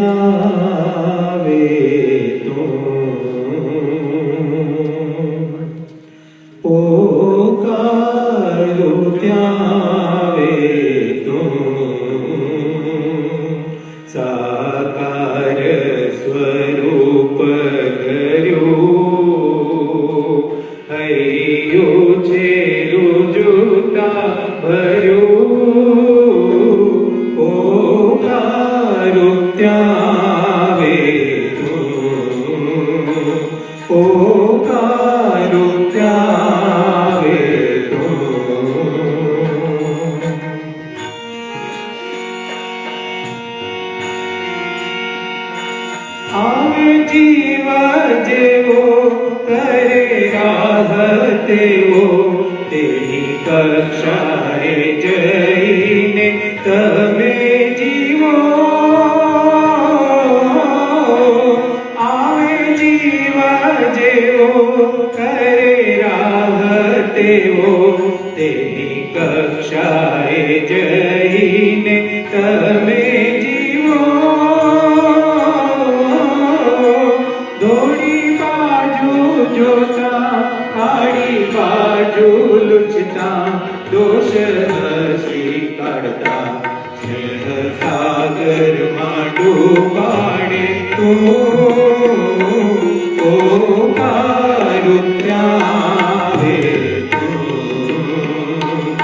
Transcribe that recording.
આવે તો પોકારું આવે તો સાકાર સ્વરૂપ ધર્યું હૈયું છે રુજુતા ભર્યું પોકારું આવે તો પોકારું આવે તો આવે જીવ જેવો કરે રાહ તેવો તેની કક્ષાએ જઈને તમે જીવો આવે જીવ જેવો કરે રાહ તેવો તેની કક્ષાએ જઈને તમે જીવો દોડી બાજુ જોતા આડી બાજુ લુચતા દોષ સ્વીકારતા સ્નેહ સાગરમાં ડૂબાડે તું